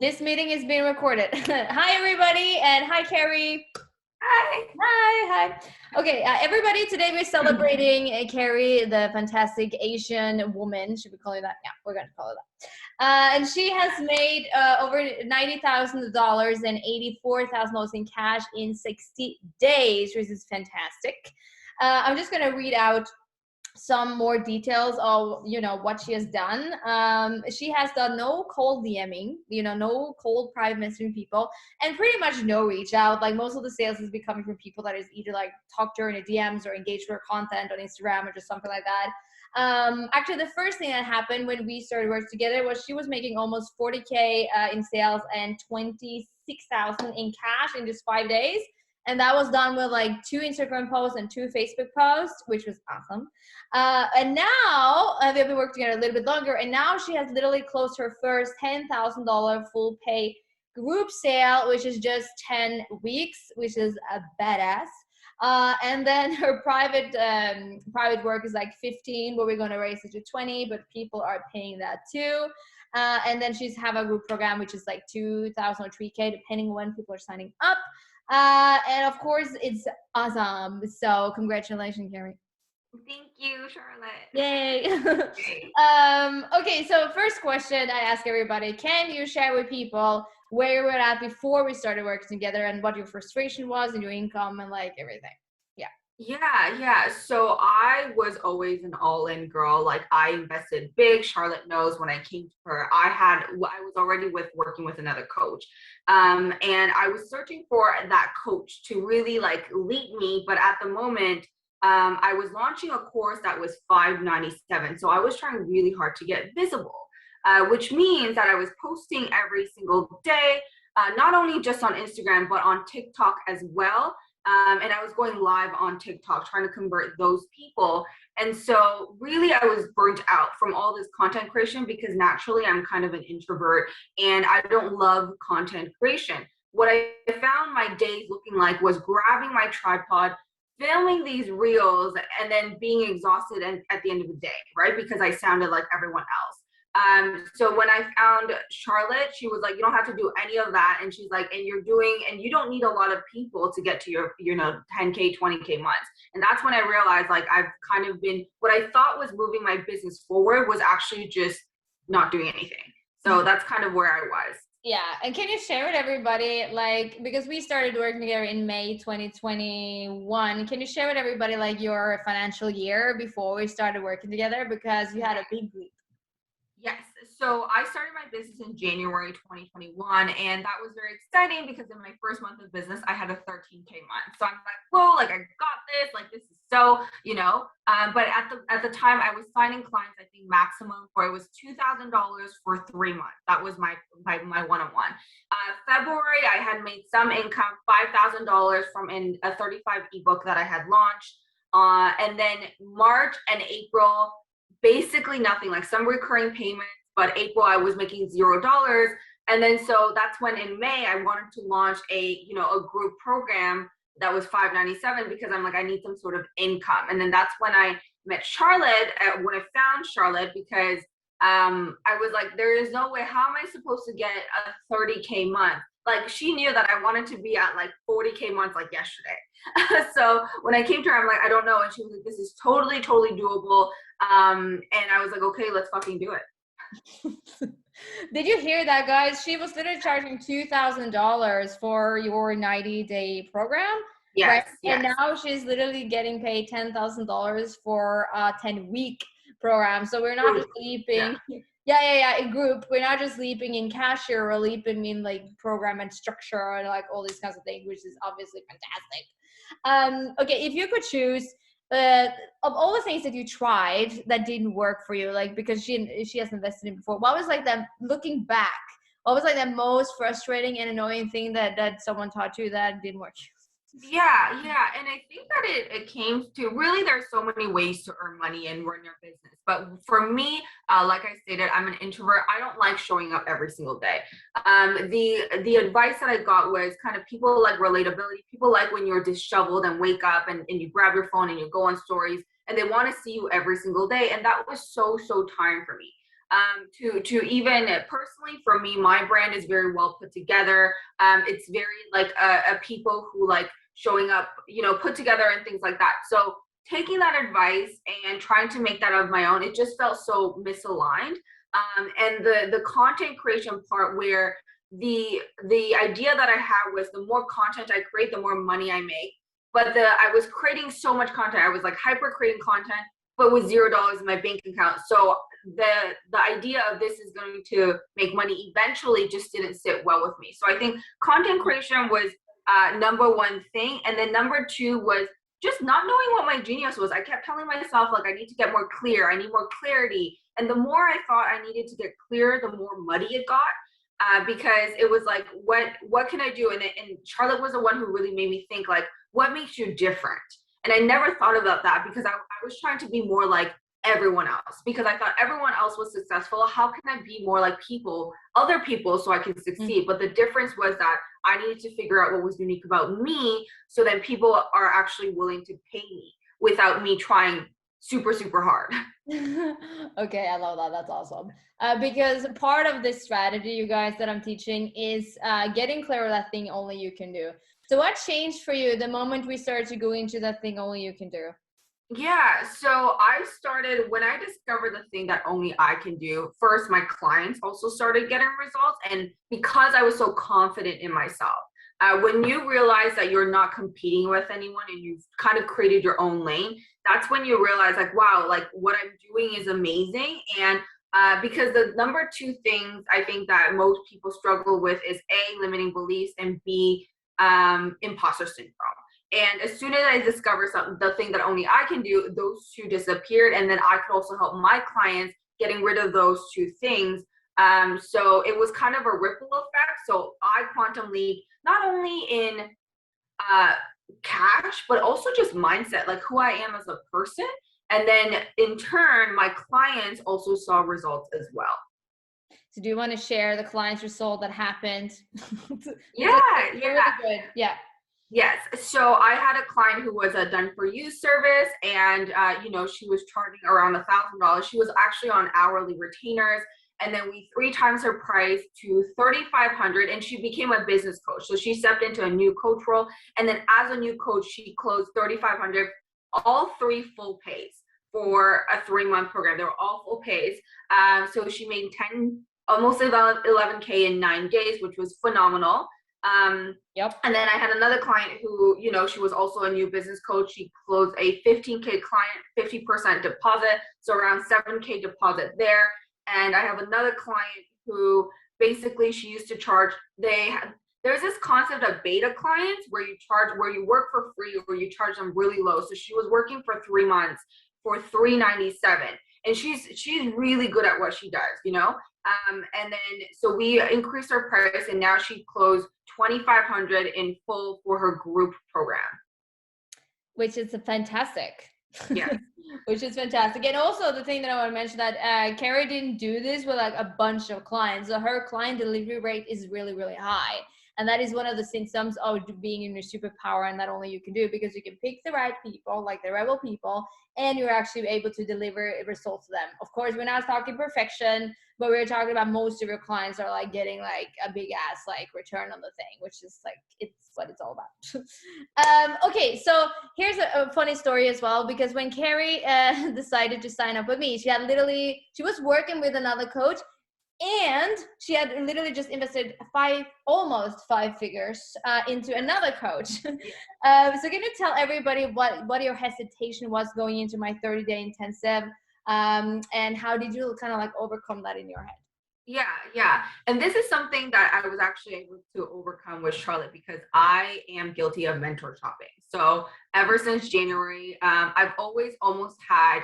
This meeting is being recorded. Hi, everybody, and hi, Carrie. Hi. Hi. Okay, everybody, today we're celebrating Carrie, the fantastic Asian woman. Should we call her that? Yeah, we're going to call her that. And she has made over $90,000 and $84,000 in cash in 60 days, which is fantastic. I'm just going to read out some more details of what she has done. She has done no cold DMing, no cold private messaging people, and pretty much no reach out. Like most of the sales has been coming from people that is either like talk to her in the DMs or engage with her content on Instagram or just something like that. Actually, the first thing that happened when we started working together was she was making almost 40K in sales and 26,000 in cash in just 5 days. And that was done with like 2 Instagram posts and 2 Facebook posts, which was awesome. And now we have been working together a little bit longer, and now she has literally closed her first $10,000 full pay group sale, which is just 10 weeks, which is a badass. And then her private work is like 15, but we're going to raise it to 20, but people are paying that too. And then she's have a group program, which is like 2,000 or 3K, depending on when people are signing up. And of course, it's awesome. So congratulations, Carrie. Thank you, Charlotte. Yay. Okay, so first question I ask everybody, can you share with people where you were at before we started working together and what your frustration was and your income and like everything? Yeah. So I was always an all-in girl. Like I invested big. Charlotte knows when I came to her, I was already working with another coach. And I was searching for that coach to really like lead me. But at the moment, I was launching a course that was $597. So I was trying really hard to get visible, which means that I was posting every single day, not only just on Instagram, but on TikTok as well. And I was going live on TikTok trying to convert those people. And so really I was burnt out from all this content creation because naturally I'm kind of an introvert and I don't love content creation. What I found my days looking like was grabbing my tripod, filming these reels, and then being exhausted at the end of the day, right? Because I sounded like everyone else. So when I found Charlotte, she was like, you don't have to do any of that. And she's like, and you don't need a lot of people to get to your, 10K, 20K months. And that's when I realized like, I've kind of been, what I thought was moving my business forward was actually just not doing anything. So that's kind of where I was. Yeah. And can you share with everybody, like, because we started working together in May 2021, can you share with everybody like your financial year before we started working together? Because you had a big leap. Yes. So I started my business in January 2021, and that was very exciting because in my first month of business, I had a 13K month. So I'm like, whoa, like I got this, like this is so, but at the time I was signing clients, I think maximum for it was $2,000 for 3 months. That was my one-on-one. February, I had made some income, $5,000 from a 35 ebook that I had launched. And then March and April, basically nothing, like some recurring payments, but April I was making $0. And then so that's when in May I wanted to launch a group program that was $597 because I'm like, I need some sort of income. And then that's when I met Charlotte, when I found Charlotte, because I was like, there is no way, how am I supposed to get a 30K month? Like she knew that I wanted to be at like 40K months like yesterday. So when I came to her, I'm like, I don't know. And she was like, this is totally doable. And I was like, okay, let's fucking do it. Did you hear that, guys? She was literally charging $2,000 for your 90-day program. Yes, right? yes. And now she's literally getting paid $10,000 for a 10-week program. So we're not just leaping. Yeah. In group, we're not just leaping in cashier, we're leaping in like program and structure and like all these kinds of things, which is obviously fantastic. Okay, if you could choose of all the things that you tried that didn't work for you, like because she has invested in before, what was like that looking back? What was like the most frustrating and annoying thing that someone taught you that didn't work? Yeah. And I think that it came to really, there's so many ways to earn money and run your business. But for me, like I stated, I'm an introvert. I don't like showing up every single day. The advice that I got was kind of people like relatability. People like when you're disheveled and wake up and you grab your phone and you go on stories and they want to see you every single day. And that was so tiring for me. to even personally for me, my brand is very well put together. It's very like a people who like showing up, you know, put together and things like that. So taking that advice and trying to make that of my own, it just felt so misaligned. And the content creation part where the idea that I had was the more content I create, the more money I make. But I was creating so much content. I was like hyper creating content, but with $0 in my bank account. So the idea of this is going to make money eventually just didn't sit well with me. So I think content creation was number one thing, and then number two was just not knowing what my genius was. I kept telling myself like I need to get more clear. I need more clarity. And the more I thought I needed to get clear, the more muddy it got. Because it was like, what can I do? And Charlotte was the one who really made me think like, what makes you different? And I never thought about that because I was trying to be more like everyone else because I thought everyone else was successful. How can I be more like other people so I can succeed? But the difference was that I needed to figure out what was unique about me so that people are actually willing to pay me without me trying super, super hard. Okay, I love that. That's awesome. Because part of this strategy, you guys, that I'm teaching is getting clear with that thing only you can do. So what changed for you the moment we started to go into that thing only you can do? Yeah, so I started when I discovered the thing that only I can do. First, my clients also started getting results, and because I was so confident in myself, when you realize that you're not competing with anyone and you've kind of created your own lane, that's when you realize, like, wow, like what I'm doing is amazing. And because the number two things I think that most people struggle with is A, limiting beliefs, and B, imposter syndrome. And as soon as I discovered something, the thing that only I can do, those two disappeared. And then I could also help my clients getting rid of those two things. So it was kind of a ripple effect. So I quantum lead not only in uh, cash, but also just mindset, like who I am as a person. And then in turn, my clients also saw results as well. So do you want to share the client's result that happened? Yeah, really good. Yeah. Yes. So I had a client who was a done for you service, and you know, she was charging around $1,000. She was actually on hourly retainers, and then we three times her price to 3,500, and she became a business coach. So she stepped into a new coach role, and then as a new coach, she closed 3,500, all three full pays for a 3-month program. They were all full pays. So she made almost 11K in 9 days, which was phenomenal. Yep. And then I had another client who, you know, she was also a new business coach. She closed a 15K client, 50% deposit, so around 7K deposit there. And I have another client who basically she used to charge. There's this concept of beta clients where you work for free or you charge them really low. So she was working for 3 months for $397, and she's really good at what she does, you know. And then so we increased our price, and now she closed 2,500 in full for her group program, which is fantastic. yeah. Which is fantastic. And also the thing that I want to mention that Carrie didn't do this with like a bunch of clients. So her client delivery rate is really, really high. And that is one of the symptoms of being in your superpower, and that only you can do, because you can pick the right people, like the rebel people, and you're actually able to deliver results to them. Of course, we're not talking perfection, but we're talking about most of your clients are like getting like a big ass like return on the thing, which is like, it's what it's all about. Okay, so here's a funny story as well, because when Carrie decided to sign up with me, she was working with another coach, and she had literally just invested almost 5 figures into another coach. So can you tell everybody what your hesitation was going into my 30-day intensive, and how did you kind of like overcome that in your head? Yeah. And this is something that I was actually able to overcome with Charlotte, because I am guilty of mentor shopping. So ever since January, I've always almost had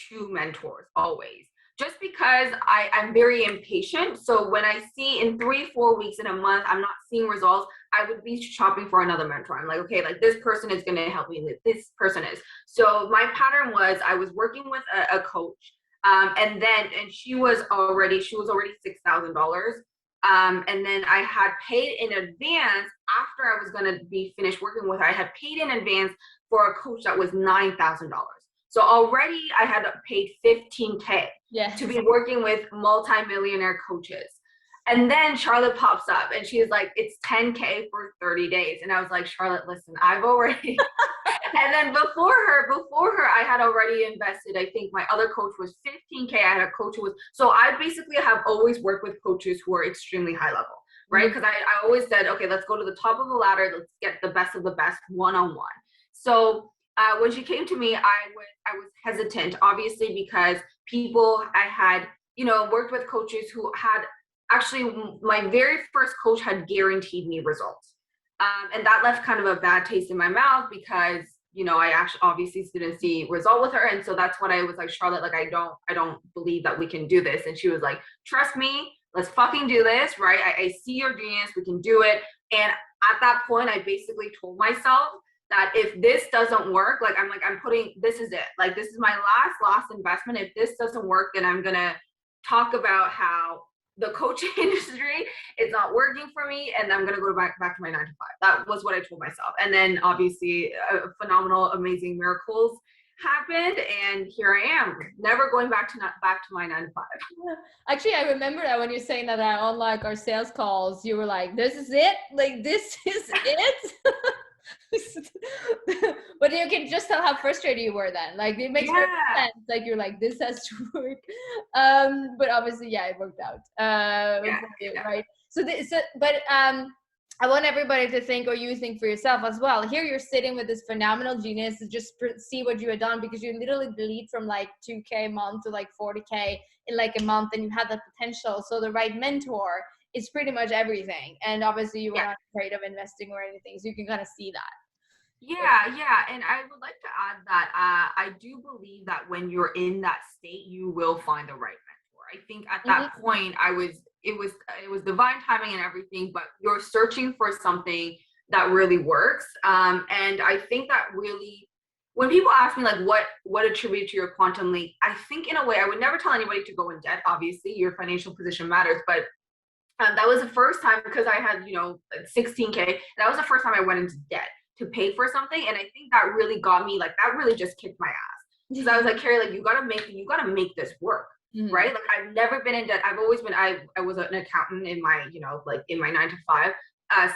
2 mentors, always. Just because I'm very impatient. So when I see in 3-4 weeks in a month, I'm not seeing results, I would be shopping for another mentor. I'm like, okay, like this person is going to help me. This person is. So my pattern was I was working with a coach. And she was already $6,000. And then I had paid in advance after I was going to be finished working with her. I had paid in advance for a coach that was $9,000. So already I had paid 15K Yes. to be working with multi-millionaire coaches. And then Charlotte pops up and she is like, it's 10K for 30 days. And I was like, Charlotte, listen, I've already and then before her, I had already invested. I think my other coach was 15K. I had a coach who was, so I basically have always worked with coaches who are extremely high level, right? Because I always said, okay, let's go to the top of the ladder. Let's get the best of the best one-on-one. So when she came to me, I was hesitant, obviously, because people I had, worked with coaches who had actually, my very first coach had guaranteed me results. And that left kind of a bad taste in my mouth because, I actually obviously didn't see result with her. And so that's when I was like, Charlotte, like, I don't believe that we can do this. And she was like, trust me, let's fucking do this, right? I see your genius, we can do it. And at that point, I basically told myself that if this doesn't work, this is it. Like, this is my last investment. If this doesn't work, then I'm going to talk about how the coaching industry is not working for me and I'm going to go back to my 9 to 5. That was what I told myself. And then obviously phenomenal, amazing miracles happened. And here I am, never going back to my 9 to 5. Actually, I remember that when you're saying that on like our sales calls, you were like, this is it. Like, this is it. But you can just tell how frustrated you were then. Like, it makes perfect sense. Like, you're like, this has to work. But obviously, yeah, it worked out. Right. I want everybody to think, or you think for yourself as well. Here you're sitting with this phenomenal genius to just see what you had done, because you literally delete from like 2K a month to like 40K in like a month, and you had the potential. So the right mentor is pretty much everything. And obviously you were not afraid of investing or anything. So you can kind of see that. Yeah. And I would like to add that I do believe that when you're in that state, you will find the right mentor. I think at that point it was divine timing and everything, but you're searching for something that really works. And I think that really, when people ask me like what attributed to your quantum leap, I think in a way I would never tell anybody to go in debt. Obviously, your financial position matters, but that was the first time, because I had 16K. That was the first time I went into debt to pay for something, and I think that really got me, like, that really just kicked my ass, because I was like, Carrie, like, you gotta make this work. Right? Like, I've never been in debt. I've always been, I was an accountant in my, in my 9 to 5,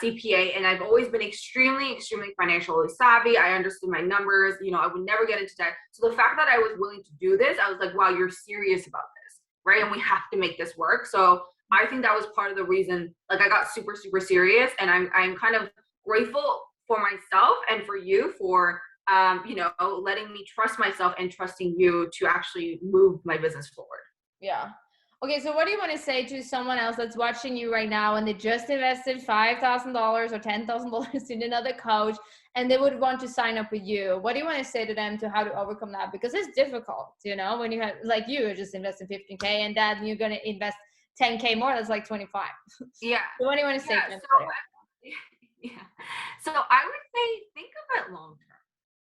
CPA, and I've always been extremely, extremely financially savvy. I understood my numbers, I would never get into debt. So the fact that I was willing to do this, I was like, wow, you're serious about this, right? And we have to make this work. So I think that was part of the reason, like, I got super, super serious, and I'm kind of grateful for myself and for you for, letting me trust myself and trusting you to actually move my business forward. Yeah. Okay. So what do you want to say to someone else that's watching you right now, and they just invested $5,000 or $10,000 in another coach, and they would want to sign up with you? What do you want to say to them to how to overcome that? Because it's difficult, when you have, like, you just invested 15K, and then you're going to invest 10K more. That's like 25. Yeah. So what do you want to say to them? So I would say, think of it long term,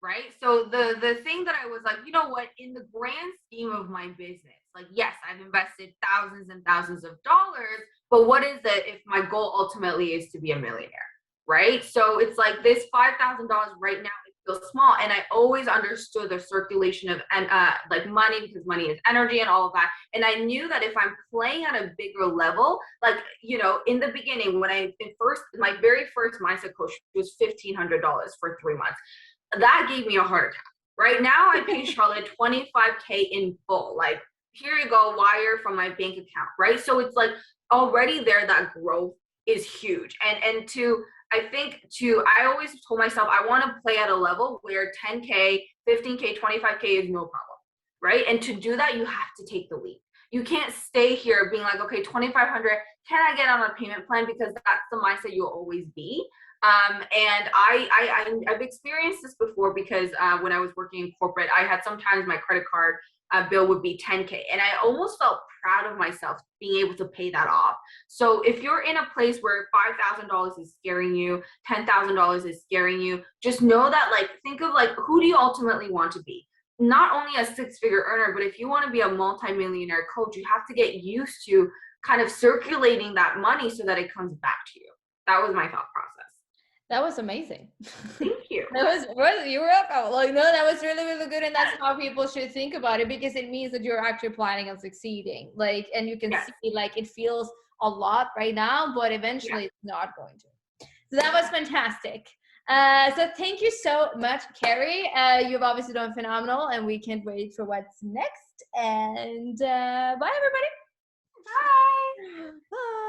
right? So the thing that I was like, you know what, in the grand scheme of my business, like, yes, I've invested thousands and thousands of dollars, but what is it if my goal ultimately is to be a millionaire, right? So it's like, this $5,000 right now, it feels small. And I always understood the circulation of like money, because money is energy and all of that. And I knew that if I'm playing at a bigger level, like, in the beginning, when my very first mindset coach was $1,500 for 3 months. That gave me a heart attack. Right now, I pay Charlotte $25K in full. Like, here you go, wire from my bank account, right? So it's like, already there, that growth is huge. And I always told myself, I want to play at a level where 10K, 15K, 25K is no problem, right? And to do that, you have to take the leap. You can't stay here being like, okay, 2,500, can I get on a payment plan? Because that's the mindset you'll always be. And I've experienced this before, because when I was working in corporate, I had sometimes my credit card bill would be 10K, and I almost felt proud of myself being able to pay that off. So if you're in a place where $5,000 is scaring you, $10,000 is scaring you, just know that, like, think of, like, who do you ultimately want to be? Not only a 6-figure earner, but if you want to be a multi-millionaire coach, you have to get used to kind of circulating that money so that it comes back to you. That was my thought process. That was amazing. Thank you. You were welcome. Like, no, that was really, really good. And that's how people should think about it, because it means that you're actually planning on succeeding. Like, and you can Yes. see, like, it feels a lot right now, but eventually Yeah. it's not going to. So that was fantastic. So thank you so much, Carrie. You've obviously done phenomenal, and we can't wait for what's next. And bye, everybody. Bye. Bye.